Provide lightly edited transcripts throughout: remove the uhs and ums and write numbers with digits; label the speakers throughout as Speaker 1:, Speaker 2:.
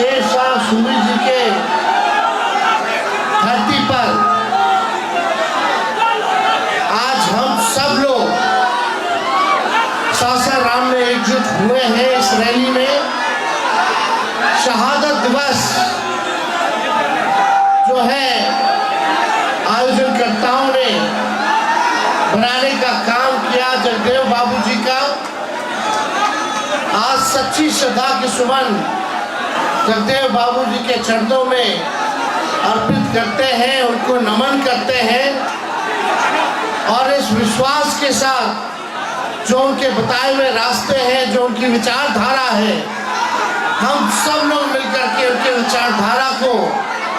Speaker 1: शेर शाह सूरी जी के धरती पर आज हम सब लोग सासाराम में एकजुट हुए हैं। इस रैली में शहादत दिवस जो है आयोजनकर्ताओं ने बनाने का काम किया। जगदेव बाबू जी का आज सच्ची श्रद्धा के सुमन जगदेव बाबू जी के चरणों में अर्पित करते हैं, उनको नमन करते हैं और इस विश्वास के साथ जो उनके बताए हुए रास्ते हैं, जो उनकी विचारधारा है, हम सब लोग मिलकर के उनके विचारधारा को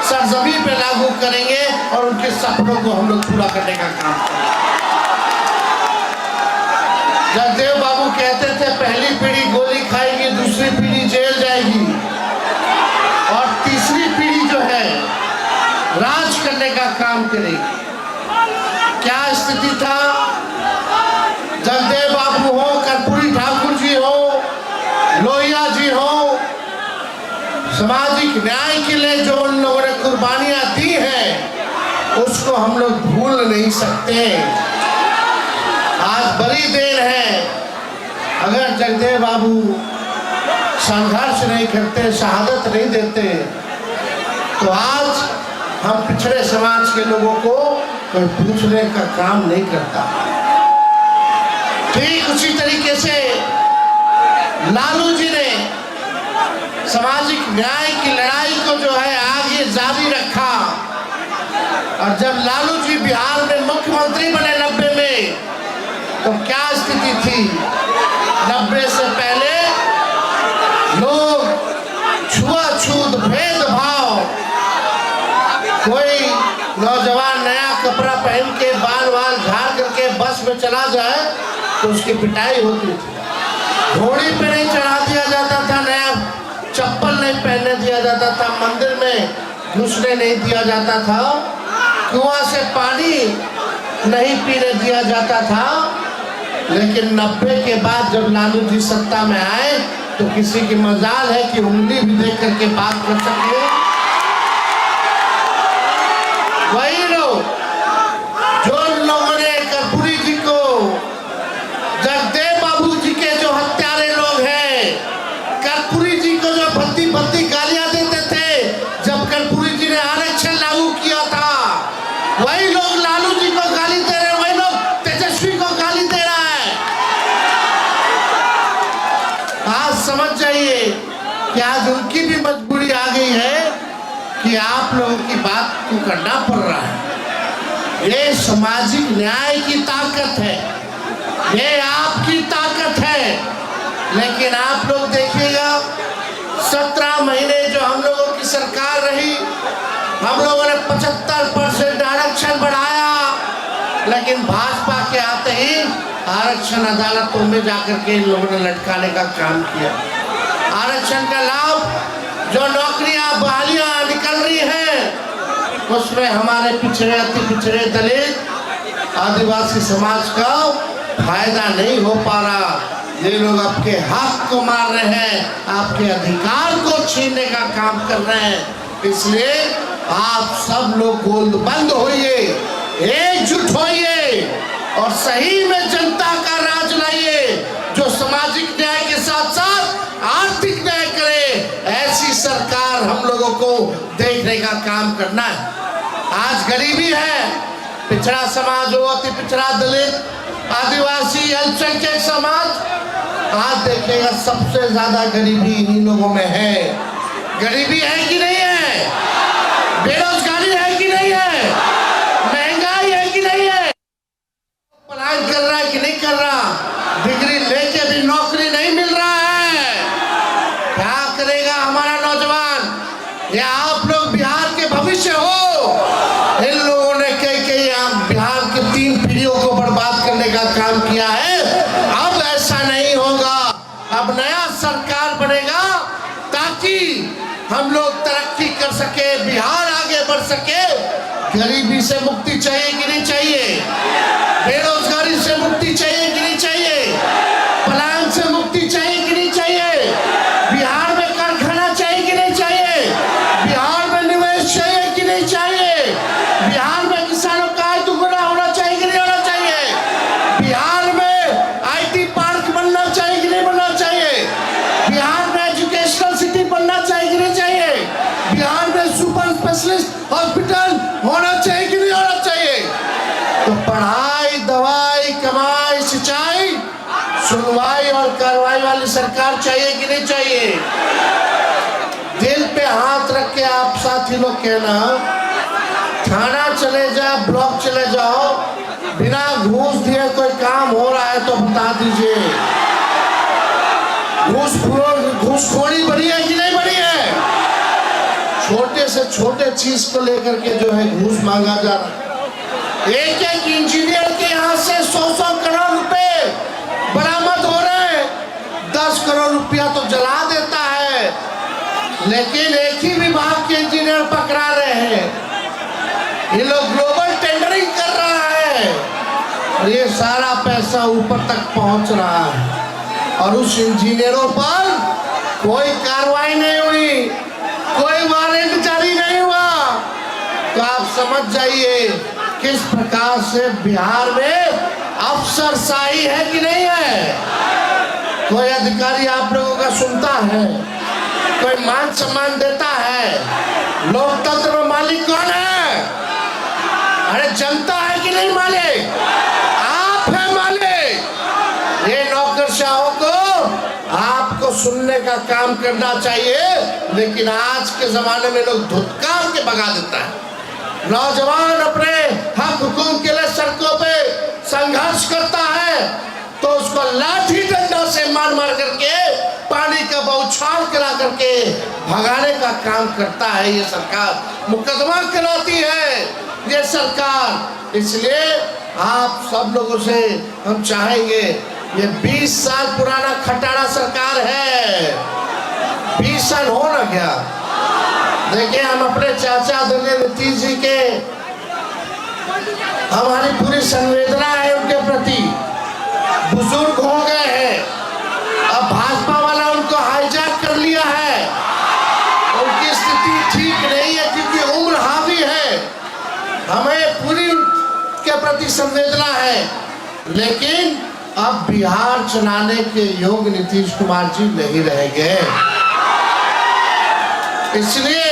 Speaker 1: सरजमी पे लागू करेंगे और उनके सपनों को हम लोग पूरा करने का काम करेंगे। जगदेव बाबू कहते थे पहली पीढ़ी गोली खाएगी, दूसरी पीढ़ी जेल जाएगी और तीसरी पीढ़ी जो है राज करने का काम करेगी। क्या स्थिति था? जगदेव बाबू हो, कर्पूरी ठाकुर जी हो, लोहिया जी हो, सामाजिक न्याय के लिए जो उन लोगों ने कुर्बानियां दी हैं उसको हम लोग भूल नहीं सकते। आज बड़ी देर है, अगर जगदेव बाबू संघर्ष नहीं करते, शहादत नहीं देते तो आज हम पिछड़े समाज के लोगों को कोई पूछने का काम नहीं करता। ठीक उसी तरीके से लालू जी ने सामाजिक न्याय की लड़ाई को जो है आगे जारी रखा और जब लालू जी बिहार में मुख्यमंत्री बने 90 में तो क्या स्थिति थी? 90 से पहले लोग छुआछूत, भेदभाव, कोई नौजवान नया कपड़ा पहन के बाल वाल झाड़ करके बस में चला जाए तो उसकी पिटाई होती थी। घोड़ी पे नहीं चढ़ा दिया जाता था, नया चप्पल नहीं पहनने दिया जाता था, मंदिर में घुसने नहीं दिया जाता था, कुआं से पानी नहीं पीने दिया जाता था। लेकिन 90 के बाद जब लालू जी सत्ता में आए तो किसी की मजाल है कि उंगली भी देख करके बात कर सके। वही लोग जो लोगों ने कर्पूरी जी को, जगदेव बाबू जी के जो हत्यारे लोग हैं, कर्पूरी जी को जो भद्दी भद्दी गालियां देते थे जब कर्पूरी जी ने आरक्षण लागू किया था, वही लोग लालू जी को गाली दे रहे, वही लोग तेजस्वी को गाली दे रहा है। आज समझ जाइए कि आज उनकी भी मजबूरी आ गई है कि आप लोगों की बात को करना पड़ रहा है। ये सामाजिक न्याय की ताकत है, ये आपकी ताकत है। लेकिन आप लोग देखिएगा 17 महीने जो हम लोगों की सरकार रही, हम लोगों ने 75% आरक्षण बढ़ाया, लेकिन भाजपा के आते ही आरक्षण अदालतों में जाकर के इन लोगों ने लटकाने का काम किया। आरक्षण का लाभ जो नौकरियां, बहालियां निकल रही हैं उसमें हमारे पिछड़े, अति पिछड़े, दलित, आदिवासी समाज का फायदा नहीं हो पा रहा। ये लोग आपके हक को मार रहे हैं, आपके अधिकार को छीनने का काम कर रहे हैं। इसलिए आप सब लोग गोलबंद होइए, एकजुट होइए और सही में जनता का राज लाइए जो सामाजिक न्याय के साथ साथ आर्थिक न्याय करे। ऐसी सरकार हम लोगों को देखने का काम करना है। आज गरीबी है, पिछड़ा समाज हो, अति पिछड़ा, दलित, आदिवासी, अल्पसंख्यक समाज, आज देखिएगा सबसे ज्यादा गरीबी इन्हीं लोगों में है। गरीबी है कि नहीं है? बेरोजगारी है कि नहीं है? महंगाई है कि नहीं है? पढ़ाई कर रहा है कि नहीं कर रहा? डिग्री लेके भी नौकरी नहीं मिल रहा है। क्या करेगा हमारा नौजवान? या आप लोग बिहार के भविष्य हो। इन लोगों ने कई बिहार के 3 पीढ़ियों को बर्बाद करने का काम किया है। अब ऐसा नहीं होगा, अब नया सरकार बनेगा ताकि हम लोग तरक्की कर सके, बिहार आगे बढ़ सके। गरीबी से मुक्ति चाहिए कि नहीं चाहिए? बेरोजगारी से मुक्ति चाहिए कि नहीं चाहिए? पलायन से मुक्ति चाहिए कि नहीं चाहिए? बिहार में कारखाना चाहिए कि नहीं चाहिए? वाली सरकार चाहिए कि नहीं चाहिए? दिल पे हाथ रख के आप साथी लोग कहना, थाना चले जाओ, ब्लॉक चले जाओ, बिना घूस दिए कोई काम हो रहा है तो बता दीजिए। घूसखोरी बढ़ी है कि नहीं बढ़ी है? छोटे से छोटे चीज को लेकर के जो है घूस मांगा जा रहा है। एक एक इंजीनियर के यहाँ से 100-100 करोड़ रुपए बरामद हो रहे हैं। 10 करोड़ रुपया तो जला देता है, लेकिन एक ही विभाग के इंजीनियर पकड़ा रहे हैं। ये लोग ग्लोबल टेंडरिंग कर रहा है और ये सारा पैसा ऊपर तक पहुंच रहा है और उस इंजीनियरों पर कोई कार्रवाई नहीं हुई, कोई वारंट जारी नहीं हुआ। तो आप समझ जाइए किस प्रकार से बिहार में अफसरशाही है कि नहीं है। कोई अधिकारी आप लोगों का सुनता है, कोई मान सम्मान देता है। लोकतंत्र में मालिक कौन है? अरे जनता है कि नहीं मालिक? आप है मालिक। ये नौकरशाहों को आपको सुनने का काम करना चाहिए, लेकिन आज के जमाने में लोग धुतकार के भगा देता है। नौजवान अपने हक हुकूक के लिए सड़कों पे संघर्ष करता है तो उसको लाठी डंडा से मार मार करके, पानी का बौछार करा करके भगाने का काम करता है ये सरकार। मुकदमा कराती है ये सरकार। इसलिए आप सब लोगों से हम चाहेंगे, ये 20 साल पुराना खटारा सरकार है। 20 साल हो ना गया। देखिए, हम अपने चाचा आदरणीय नीतीश जी के, हमारी पूरी संवेदना है उनके प्रति। बुजुर्ग हो गए हैं, अब भाजपा वाला उनको हाईजैक कर लिया है। उनकी स्थिति ठीक नहीं है क्योंकि उम्र हावी है। हमें पूरी के प्रति संवेदना है, लेकिन अब बिहार चलाने के योग नीतीश कुमार जी नहीं रह गए। इसलिए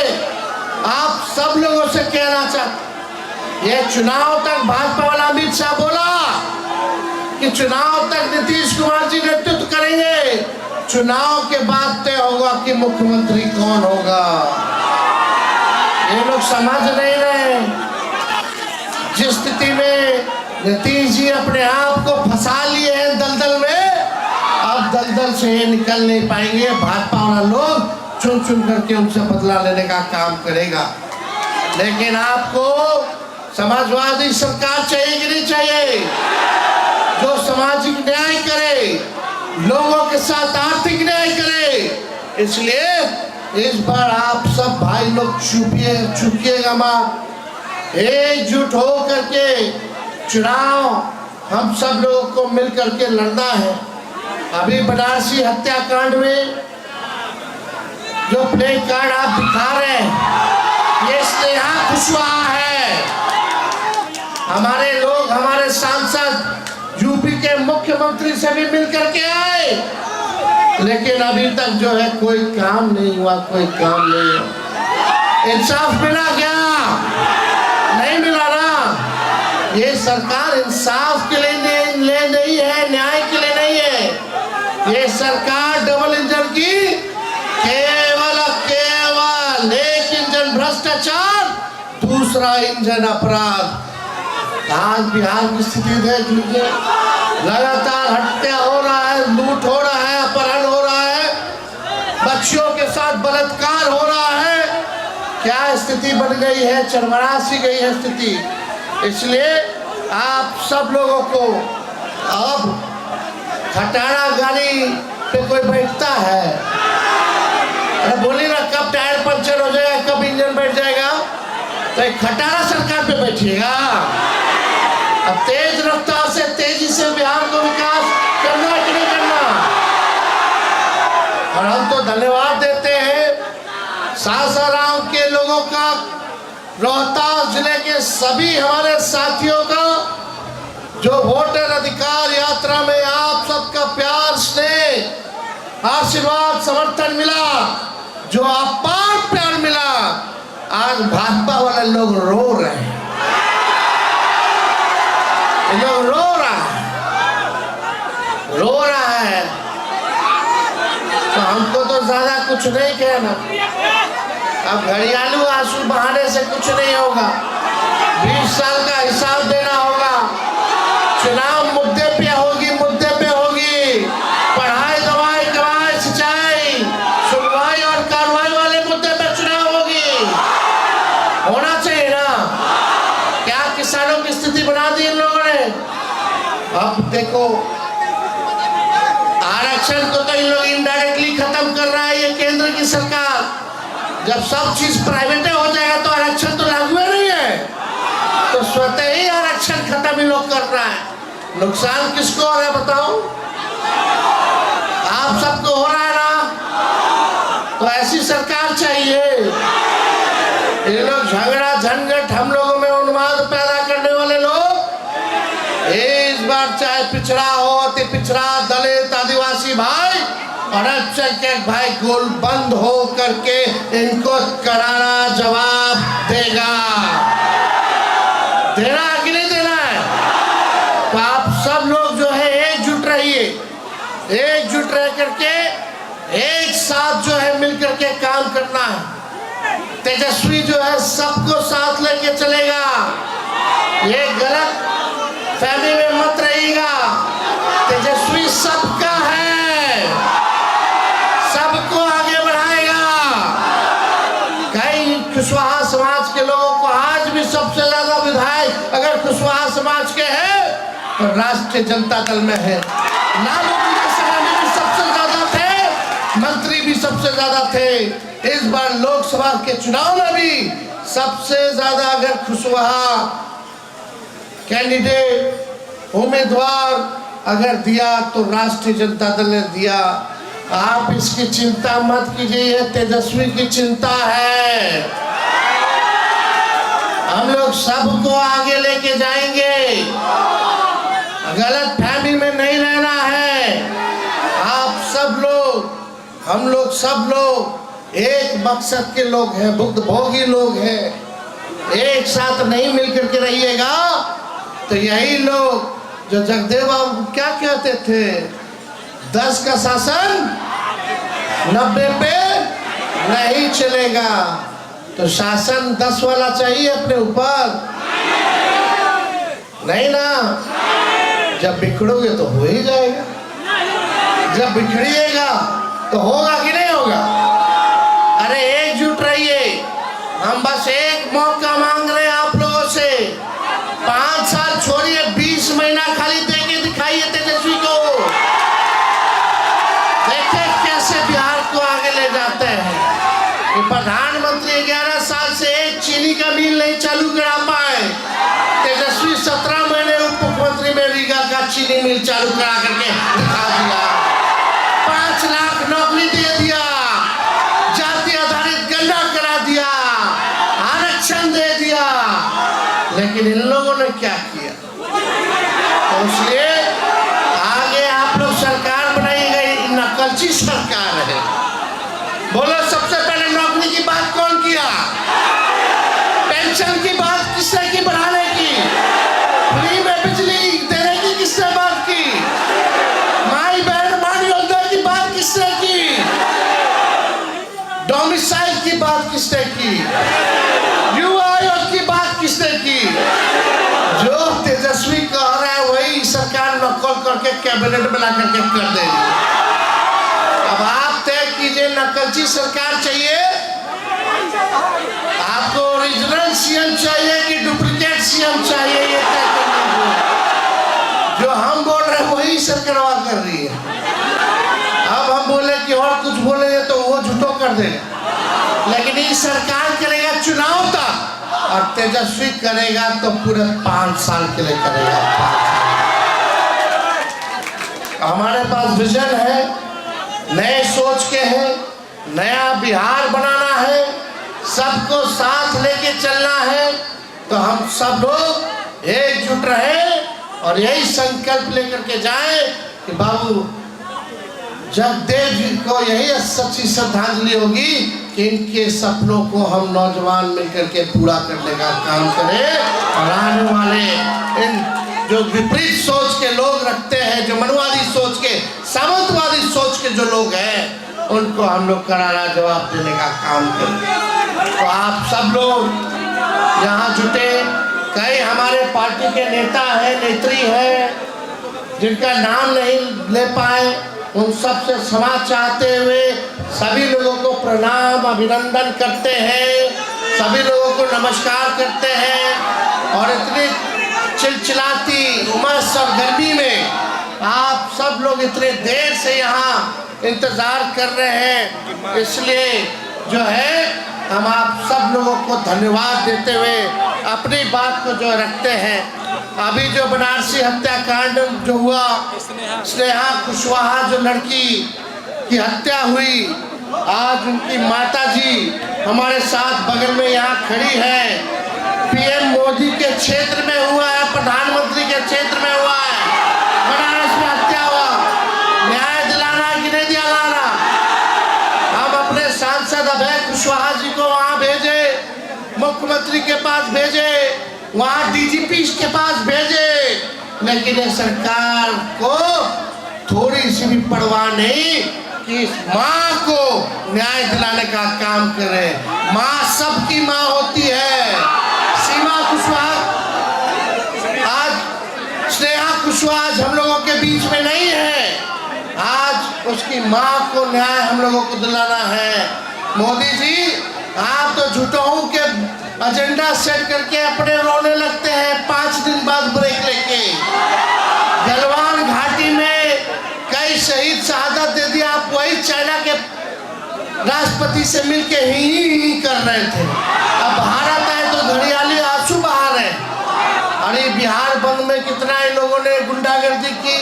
Speaker 1: आप सब लोगों से कहना चाहते, ये चुनाव तक भाजपा वाला अमित शाह बोला कि चुनाव तक नीतीश कुमार जी नेतृत्व करेंगे, चुनाव के बाद तय होगा कि मुख्यमंत्री कौन होगा। ये लोग समझ नहीं रहे जिस स्थिति में नीतीश जी अपने आप को फंसा लिए हैं दलदल में, अब दलदल से ये निकल नहीं पाएंगे। भाजपा वाला लोग चुन चुन करके उनसे बदला लेने का काम करेगा। लेकिन आपको समाजवादी सरकार चाहिए कि नहीं चाहिए, जो सामाजिक न्याय करे, लोगों के साथ आर्थिक न्याय करे। इसलिए इस बार आप सब भाई लोग चुपिएगा मत, एकजुट हो करके चुनाव हम सब लोगों को मिल करके लड़ना है। अभी बनारसी हत्याकांड में जो प्ले कार्ड आप दिखा रहे हैं, ये स्नेहा कुशवाहा है। हमारे लोग, हमारे सांसद यूपी के मुख्यमंत्री से भी मिल करके आए, लेकिन अभी तक जो है कोई काम नहीं हुआ, कोई काम नहीं हुआ। इंसाफ मिला क्या? नहीं मिला ना। ये सरकार इंसाफ के लिए नहीं है, न्याय के लिए नहीं है। ये सरकार डबल इंजन की, केवल एक इंजन भ्रष्टाचार, दूसरा इंजन अपराध। आज बिहार की स्थिति देख लीजिए, लगातार हत्या हो रहा है, लूट हो रहा है, अपहरण हो रहा है, बच्चियों के साथ बलात्कार हो रहा है। क्या स्थिति बन गई है, चरमरा सी गई है स्थिति। इसलिए आप सब लोगों को, अब खटारा गाड़ी पे कोई बैठता है, अरे बोली ना कब टायर पंचर हो जाएगा, कब इंजन बैठ जाएगा, तो एक खटारा सरकार पे बैठिएगा। अब तेज रफ्तार से, तेजी से बिहार को विकास करना है कि नहीं करना। और हम तो धन्यवाद देते हैं सासाराम के लोगों का, रोहतास जिले के सभी हमारे साथियों का, जो वोटर अधिकार यात्रा में आप सबका प्यार, स्नेह, आशीर्वाद, समर्थन मिला, जो अपार प्यार मिला। आज भाजपा वाले लोग रो रहे हैं, लोग रो रहा है तो हमको तो ज्यादा कुछ नहीं कहना। अब घड़ियालू आंसू बहाने से कुछ नहीं होगा। 20 साल का हिसाब देना होगा। चुनाव मुद्दे पे होगी, मुद्दे पे होगी। पढ़ाई, दवाई, कमाई, सिंचाई, सुनवाई और कार्रवाई वाले मुद्दे पे चुनाव होगी। होना चाहिए ना। क्या किसानों की स्थिति बना दी इन लोगों ने। अब देखो, आरक्षण तो इन लोग इनडायरेक्टली खत्म कर रहा है ये केंद्र की सरकार। जब सब चीज प्राइवेट हो जाएगा तो आरक्षण तो लागू नहीं है, तो स्वतः ही आरक्षण खत्म ही लोग कर रहा है। नुकसान किसको हो रहा है बताओ? आप सबको हो रहा है ना। तो ऐसी सरकार चाहिए। ये लोग झगड़ा झंझट, हम लोगों में उन्माद पैदा करने वाले लोग इस बार चाहे पिछड़ा हो, अति पिछड़ा, दलित, आदिवासी भाई और अल्पसंख्यक भाई गोल बंद हो करके इनको करारा जवाब देगा। देना है कि नहीं देना है? तो आप सब लोग जो है एकजुट रहिए। एकजुट रह करके एक साथ जो है मिल करके काम करना है। तेजस्वी जो है सबको साथ लेके चलेगा। ये गलत फहमी में मत रहिएगा। तेजस्वी सबका है, सबको आगे बढ़ाएगा। कई कुशवाहा समाज के लोगों को आज भी सबसे ज्यादा विधायक अगर कुशवाहा समाज के हैं तो राष्ट्रीय जनता दल में है। लालू जी के समय में भी सबसे ज्यादा थे, मंत्री भी सबसे ज्यादा थे। इस बार लोकसभा के चुनाव में भी सबसे ज्यादा अगर कुशवाहा कैंडिडेट उम्मीदवार अगर दिया तो राष्ट्रीय जनता दल ने दिया। आप इसकी चिंता मत कीजिए, ये तेजस्वी की चिंता है। हम लोग सबको आगे लेके जाएंगे। गलत फहमी में नहीं रहना है। आप सब लोग, हम लोग सब लोग एक मकसद के लोग हैं, बुद्ध भोगी लोग हैं। एक साथ नहीं मिलकर के रहिएगा तो यही लोग जो जगदेव बाबू क्या कहते थे, 10 का शासन 90 पे नहीं चलेगा। तो शासन 10 वाला चाहिए अपने ऊपर, नहीं ना। जब बिखड़ोगे तो हो ही जाएगा। जब बिखड़िएगा तो होगा कि नहीं होगा? अरे एकजुट रहिए। हम बस एक मौका मांग रहे हैं आप लोगों से। 5 साल छोड़िए, 20 महीना खाली देके दिखाइए तेजस्वी को। देखे कैसे बिहार को आगे ले जाते हैं। कि प्रधानमंत्री 11 साल से एक चीनी का मिल नहीं चालू करा पाए। तेजस्वी 17 महीने उप मुख्यमंत्री में रीगा का चीनी मिल चालू करा करके दिखा दिया। 5 लाख नौकरी दे दिया, जाति आधारित गन्ना करा दिया, आरक्षण दे दिया। लेकिन इन लोगों ने क्या किया? तो इसलिए आगे आप लोग सरकार बनाइएगा, नकलची सरकार है। बोलो, सबसे पहले नौकरी की बात कौन किया? पेंशन की बात किसने की बढ़ाने की? फ्री में बिजली देने की किसने बात की? माई बहन मान योजना की बात किसने की? डोमिसाइल की बात किसने की? युवा आयोग की बात किसने की? जो तेजस्वी कह रहा है वही सरकार नकल करके कैबिनेट में ला करके कर देगी। अब आप तय कीजिए, नकलची सरकार चाहिए आपको, ओरिजिनल सीएम चाहिए कि डुप्लीकेट सीएम चाहिए, ये तय कर लीजिए। जो हम बोल रहे हैं वही सरकार कर रही है। अब हम बोले कि और कुछ बोलेंगे तो वो झूठो कर देगा। लेकिन ये सरकार करेगा चुनाव तक, और तेजस्वी करेगा तो पूरे 5 साल के लिए करेगा। 5 साल। हमारे पास विजन है, नए सोच के हैं, नया बिहार बनाना है, सबको साथ लेके चलना है। तो हम सब लोग एकजुट रहे और यही संकल्प लेकर के जाएं कि बाबू जगदेव जी को यही सच्ची श्रद्धांजलि होगी कि इनके सपनों को हम नौजवान मिलकर के पूरा करने का काम करें। और आने वाले इन जो विपरीत सोच के लोग रखते हैं, जो मनवादी सोच के, सामंतवादी सोच के जो लोग हैं, उनको हम लोग करारा जवाब देने का काम करें। तो आप सब लोग यहाँ जुटे, कई हमारे पार्टी के नेता हैं, नेत्री हैं, जिनका नाम नहीं ले पाए, उन सब से क्षमा चाहते हुए सभी लोगों को प्रणाम अभिनंदन करते हैं, सभी लोगों को नमस्कार करते हैं। और इतनी चिलचिलाती उमस और गर्मी में आप सब लोग इतने देर से यहाँ इंतजार कर रहे हैं, इसलिए जो है हम आप सब लोगों को धन्यवाद देते हुए अपनी बात को जो रखते हैं। अभी जो बनारसी हत्याकांड जो हुआ, स्नेहा कुशवाहा जो लड़की की हत्या हुई, आज उनकी माताजी हमारे साथ बगल में यहाँ खड़ी है। पीएम मोदी के क्षेत्र में हुआ है, प्रधानमंत्री के क्षेत्र में हुआ है, बनारस में हत्या हुआ, न्याय दिलाना कि नहीं दिलाना? हम अपने सांसद अभय कुशवाहा जी को वहाँ भेजे, मुख्यमंत्री के पास भेजे, वहाँ डीजीपी के पास भेजे, लेकिन ये सरकार को थोड़ी सी भी परवाह नहीं कि इस माँ को न्याय दिलाने का काम करे। माँ सबकी माँ होती है। सीमा कुशवाहा, आज स्नेहा कुशवाहा आज हम लोगों के बीच में नहीं है, आज उसकी माँ को न्याय हम लोगों को दिलाना है। मोदी जी, आप तो झूठों के एजेंडा सेट करके अपने रोने लगते हैं 5 दिन बाद ब्रेक लेके। गलवान घाटी में कई शहीद शहादत दे दिया, आप वही चाइना के राष्ट्रपति से मिलके ही कर रहे थे। अब भारत आए तो घड़ियाली आंसू बहा रहे। अरे बिहार बंद में कितना इन लोगों ने गुंडागर्दी की,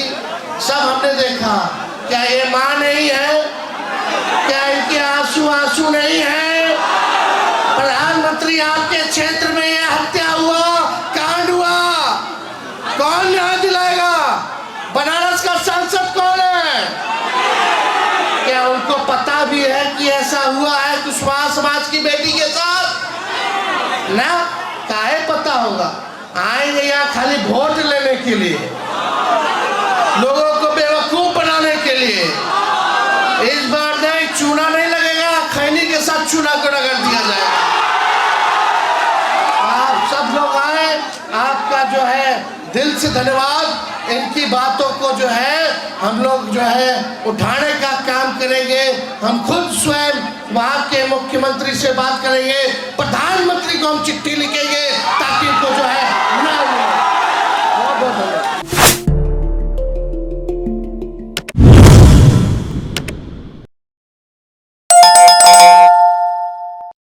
Speaker 1: सब हमने देखा। क्या ये माँ नहीं है? क्या इनके आंसू आंसू नहीं है? प्रधानमंत्री, आपके क्षेत्र में यह हत्या हुआ, कांड हुआ, कौन न्याय दिलाएगा? बनारस का सांसद कौन है? क्या उनको पता भी है कि ऐसा हुआ है कुशवाहा समाज की बेटी के साथ? ना, काहे पता होगा? आएंगे यहाँ खाली वोट लेने के लिए, लोगों को बेवकूफ बनाने के लिए। इस बार नहीं, चूना नहीं लगेगा, खैनी के साथ चूना को रगड़ दिया जाएगा। आप सब लोग आए, आपका जो है दिल से धन्यवाद। इनकी बातों को जो है हम लोग जो है उठाने का काम करेंगे। हम खुद स्वयं वहाँ के मुख्यमंत्री से बात करेंगे।